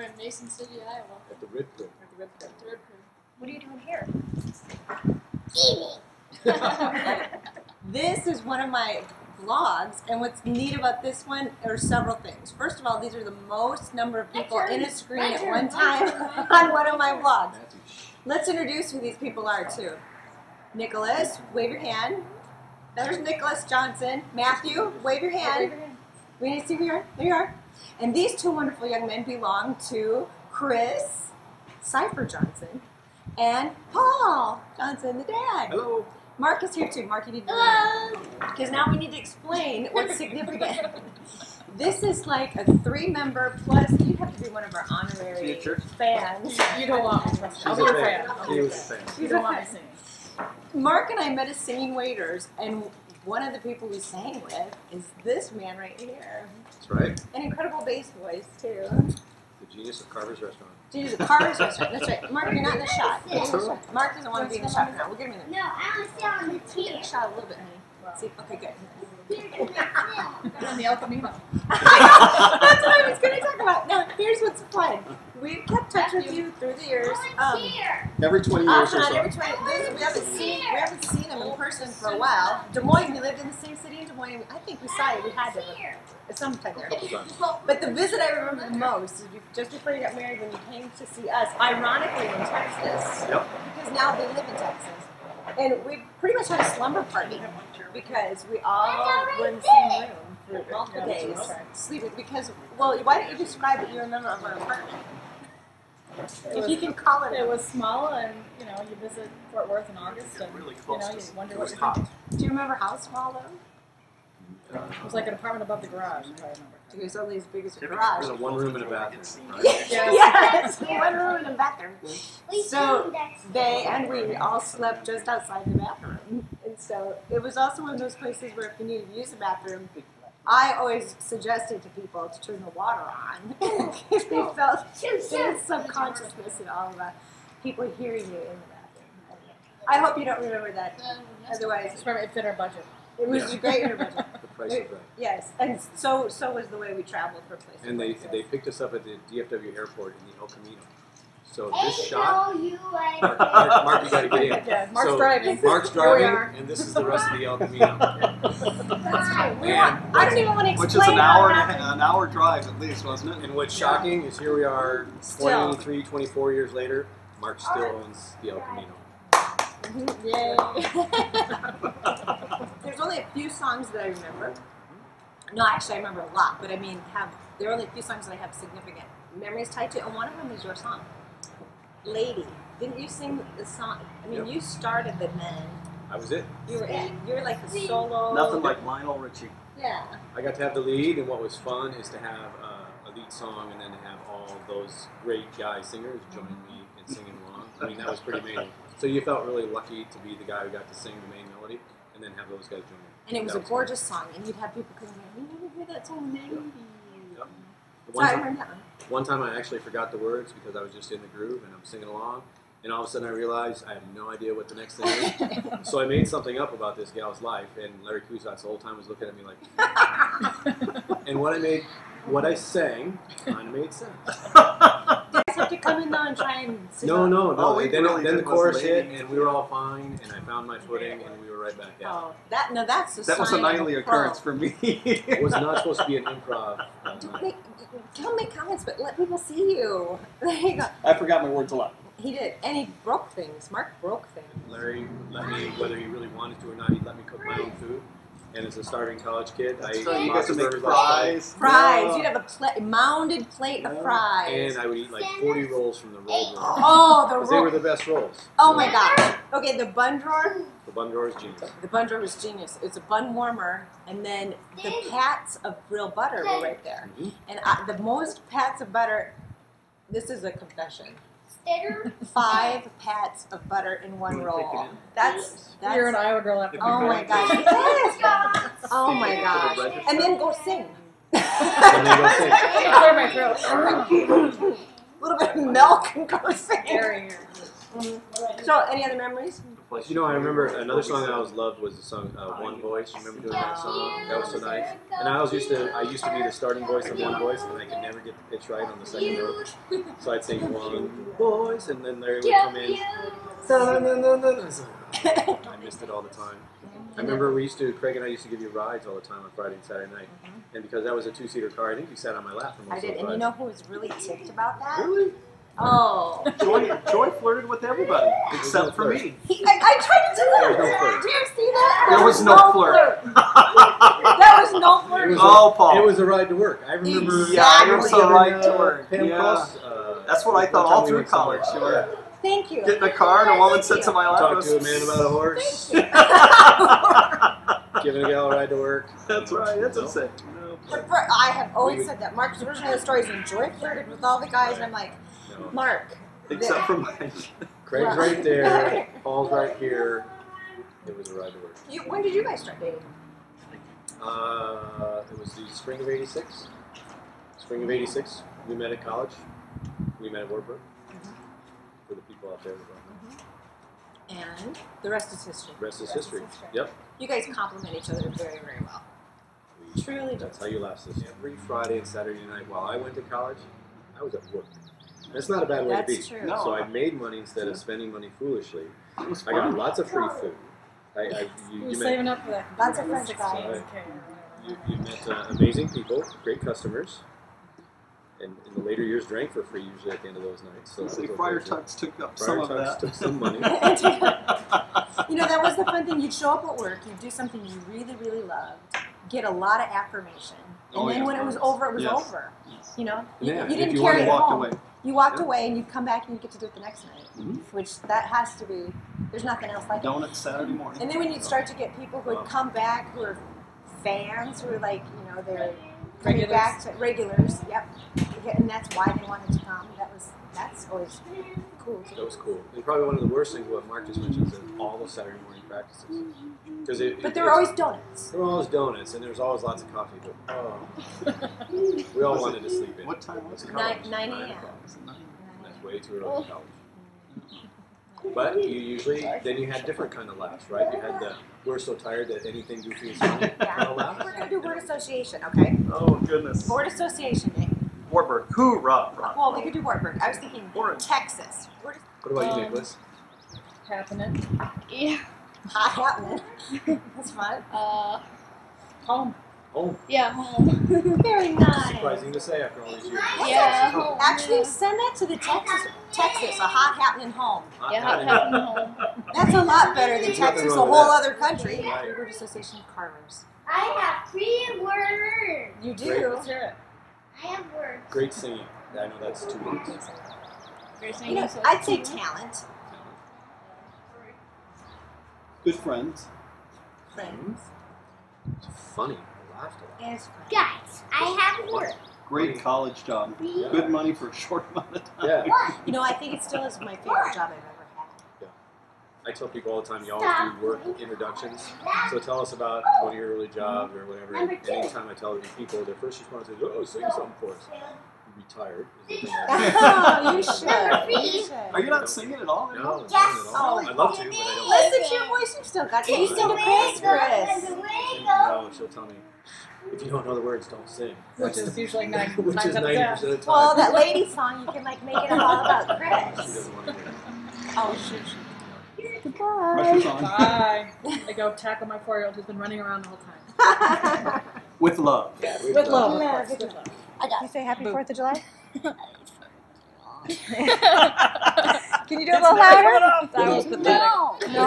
in Mason City, Iowa. At the Rib Crib. At the Rib Crib. The Rib Crib. What are you doing here? Eating. This is one of my vlogs, and what's neat about this one are several things. First of all, these are the most number of people in a screen at one time on one of my vlogs. Let's introduce who these people are too. Nicholas, wave your hand. There's Nicholas Johnson. Matthew, wave your hand. We need to see who you are. There you are. And these two wonderful young men belong to Kris, Cypher Johnson, and Paul Johnson, the dad. Hello. Mark is here too. Mark, you need to know. Because now we need to explain what's significant. This is like a 3-member plus. You have to be one of our honorary fans. You don't want me. I'll be your fan. He was a fan. You don't want me singing. Mark and I met as singing waiters, and one of the people we sang with is this man right here. That's right. An incredible bass voice too. The genius of Carver's restaurant. Genius of Carver's restaurant. That's right. Mark, you're not in the shot. Mark doesn't want to be in the shot now. We'll get him in there. No, I want to sit on the Take chair. a shot a little bit, honey. See? Okay, good. On the El Camino. That's what I was going to talk about. Now, here's what's fun. We've kept touch with you through the years. Every 20 years or Not so. every 20 years. We haven't seen him in person for a while. Des Moines, we lived in the same city in Des Moines. I think we saw you. We had to sometime there. But the visit I remember the most is just before you got married when you came to see us, ironically in Texas. Yep. Because now they live in Texas. And we pretty much had a slumber party because we all were in the same room for multiple days sleeping. Because, well, why don't you describe what you remember of our apartment? If you can call it. It was small, and you know, you visit Fort Worth in August, and you know, you wonder what you're doing. Do you remember how small though? It was like an apartment above the garage, if I remember. It was only as big as a garage. There's a 1 room and a bathroom. Right? Yes, 1 room and a bathroom. So they and we all slept just outside the bathroom. And so it was also one of those places where if you needed to use the bathroom, I always suggested to people to turn the water on. Because we felt this subconsciousness and all about people hearing you in the bathroom. I hope you don't remember that. Otherwise, It fit our budget. it was great in our budget. The price is right. Yes, and so was the way we traveled for places. And like they this. picked us up at the DFW airport in the El Camino. So this shot, H-O-U-A. Mark, you got to get in. Yeah, Mark's So driving. Mark's Here we are. driving, and this is the rest of the El Camino. That's right. And I don't even want to explain Which is an hour, how it happened. an hour drive at least, wasn't it? And what's shocking is here we are, Still. 23, 24 years later, Mark still owns the El Camino. Yay. There's only a few songs that I remember. No, actually I remember a lot, but I mean, there are only a few songs that I have significant memories tied to, and one of them is your song, Lady. Didn't you sing the song? I mean, you started the men. I was it. You were like the solo. Nothing like Lionel Richie. Yeah. I got to have the lead, and what was fun is to have a lead song and then to have all those great guy singers join me and singing along. I mean, that was pretty amazing. So you felt really lucky to be the guy who got to sing the main melody and then have those guys join you. And it was a gorgeous song, and you'd have people coming in, we never hear that song in the 90s. Yep. So I heard that one. One time I actually forgot the words because I was just in the groove and I'm singing along. And all of a sudden I realized I have no idea what the next thing is. So I made something up about this gal's life, and Larry Kuzak the whole time was looking at me like, and what I sang kind of made sense. You guys have to come in though and try and sing. No. All we Then really the did was chorus Lady. hit, and we were all fine, and I found my footing, and we were right back at Oh, that's the That was a sign of nightly pro. occurrence for me. it. It was not supposed to be an improv. Don't make comments, but let people see you. There you go. I forgot my words a lot. He did, and he broke things. Mark broke things. Larry let me, whether he really wanted to or not, he let me cook my own food. And as a starving college kid, I ate So you got lots to of make burgers last night. fries. Fries. You'd have a mounded plate of fries. And I would eat like 40 rolls from the roll drawer. Oh, the Because they were roll. the best rolls. Oh my gosh. Okay, the bun drawer. The bun drawer is genius. The bun drawer was genius. It's a bun warmer, and then the pats of real butter were right there. Mhm. And the most pats of butter. This is a confession. Stitter. 5 pats of butter in one roll. That's You're an Iowa girl after oh my gosh. Yes. Oh my gosh. And then go sing. And they go sing. Clear my throat. A little bit of milk and go sing. Airing. So, any other memories? place. You know, I remember another song I always loved was the song One Voice. You remember doing that song? That was so nice. And I used to be the starting voice of One Voice, and I could never get the pitch right on the second note. So I'd sing One Voice, and then Larry would come in. I missed it all the time. I remember Craig and I used to give you rides all the time on Friday and Saturday night. And because that was a two-seater car, I think you sat on my lap for most I of did, the and you ride. know who was really ticked about that? Really? Oh. Joy flirted with everybody except for me. I tried to do that. There was no flirt. Do you see that? There was no flirt. There was no flirt. Paul. It was a ride to work. I remember. Yeah, it was a together ride in, to work. Pam Yeah. Cross, That's what I thought all through college. You were Thank you. getting in a car and a woman sits in my lap. Talk to a man about a horse. Giving a gal a ride to work. That's right. That's what I'm saying. I have always said that. Mark's version of the story is when Joy flirted with all the guys, and I'm like, No. Mark. Except for Mike. Craig's right there. Paul's right here. It was a ride to work. When did you guys start dating? It was the spring of '86. Spring of '86. We met at college. We met at Warburg. For the people out there that don't know. And the rest is history. The rest is history. Yep. You guys complement each other very, very well. Truly do. That's how you last this. Every Friday and Saturday night while I went to college, I was at work. And it's not a bad way to be. That's true. No. So I made money instead of spending money foolishly. It was I got fun. lots of free food. You're You met, saving up for that. Lots of French 16K fries. or whatever. you met amazing people, great customers, and in the later years drank for free usually at the end of those nights. So that was Friar okay. Tuck's took up Friar some of Tuck's that. took some money. You know, that was the fun thing. You'd show up at work, you'd do something you really, really loved, get a lot of affirmation, and Oh, then yeah. when it was over, it was Yes. over. You know, you Yeah, didn't If you carry wanted it walked home. away. You walked Yeah. away, and you'd come back and you get to do it the next night, which that has to be. There's nothing else like it. Donuts Saturday morning. And then when you'd start to get people who would come back, who are fans, who are like, you know, they're coming Regulars. back to regulars. Yep, and that's why they wanted to come. That's always cool. That was cool. And probably one of the worst things what Mark just mentioned is all the Saturday morning practices. But there were always donuts. There were always donuts, and there was always lots of coffee. But we all wanted to sleep in. What time was it? 9 a.m. That's way too early for college. But you usually, then you had different kind of laughs, right? You had the, we're so tired that anything goofy is funny kind of laugh. We're gonna do word association, okay? Oh, goodness. Word association day. Warburg. Hoorah. Well, we could do Wartburg. I was thinking Or- Texas. What about you, Nicholas? Happening. Yeah. Hot happening. That's fun. Home. Oh, Yeah, home. Very nice. surprising to say after all these years. Yeah, home. Actually, send that to the Texas, a hot happening home. Yeah, happening home. That's a lot better than There's nothing Texas, a wrong whole with that. other country. Right. Word association Carvers. I have 3 words. You Great. do. Let's hear it. I have words. Great singing. I know that's 2 words. You know, I'd say talent, Good friends. friends, It's funny. I laughed a lot. and friends. Guys, I have words. Great college job. Yeah. Good money for a short amount of time. Yeah. You know, I think it still is my favorite job I've ever had. I tell people all the time, you always do work introductions. So tell us about one of your early jobs or whatever. And anytime I tell people, their first response is, oh, sing something for us. Retired. Is the thing Oh, you should. You should. Are you not singing at all? No, not Yes. at all. Oh. I'd love to, but I don't. Listen to your voice. You've still got it. You sing to Kris, Kris. No, she'll tell me, if you don't know the words, don't sing. Which is usually 9 Which times is out of 90% 10. of the time. Well, that lady song, you can like make it all about She Kris. doesn't want to hear it. Oh, shoot. Pressure's on. Bye. I go tackle my 4-year-old who's been running around the whole time. With love. Yeah, With love, of Yeah, course. good With love. Can you say Happy 4th of July? Can Can you do it a little louder? That was pathetic. No. No.